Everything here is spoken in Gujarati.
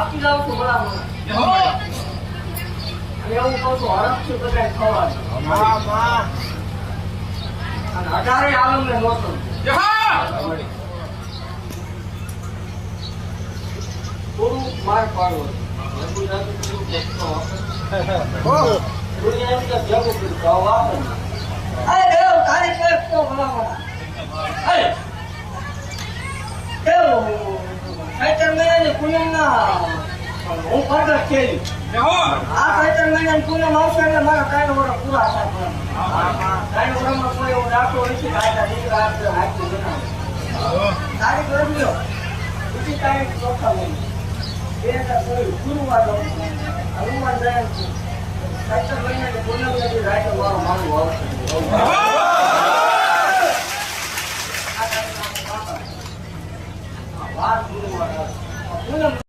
આપી જાવ છું બરાબર. એવું કહું છું હરખથી બધાય ખવાનું. અને 18 આલમને નહોતું. થોડું માર પાડવો દુનિયા એમ કે ભેગું કર્યું વાપર દેવ તારી કેસ તો ભલામણ ચૈતર મહિનાની પૂનમના હું પ્રગટ ખેલી આ ચૈતર મહિનાની પૂનમ આવશે એટલે મારા 3 વર્ષ પૂરા થાય. 3 વર્ષમાં કોઈ એવો દાખલો નથી કાઢતા દીકરા હાથથી બનાવે તારીખ રમ્યો બીજી તારીખ ચોથા મહિને 2016 ગુરુવાર હનુમાન જયંતિ ચૈતર મહિનાની પૂનમ નથી રાતે મારો મારું આવશે. વાત ગુરુવાર પૂનમ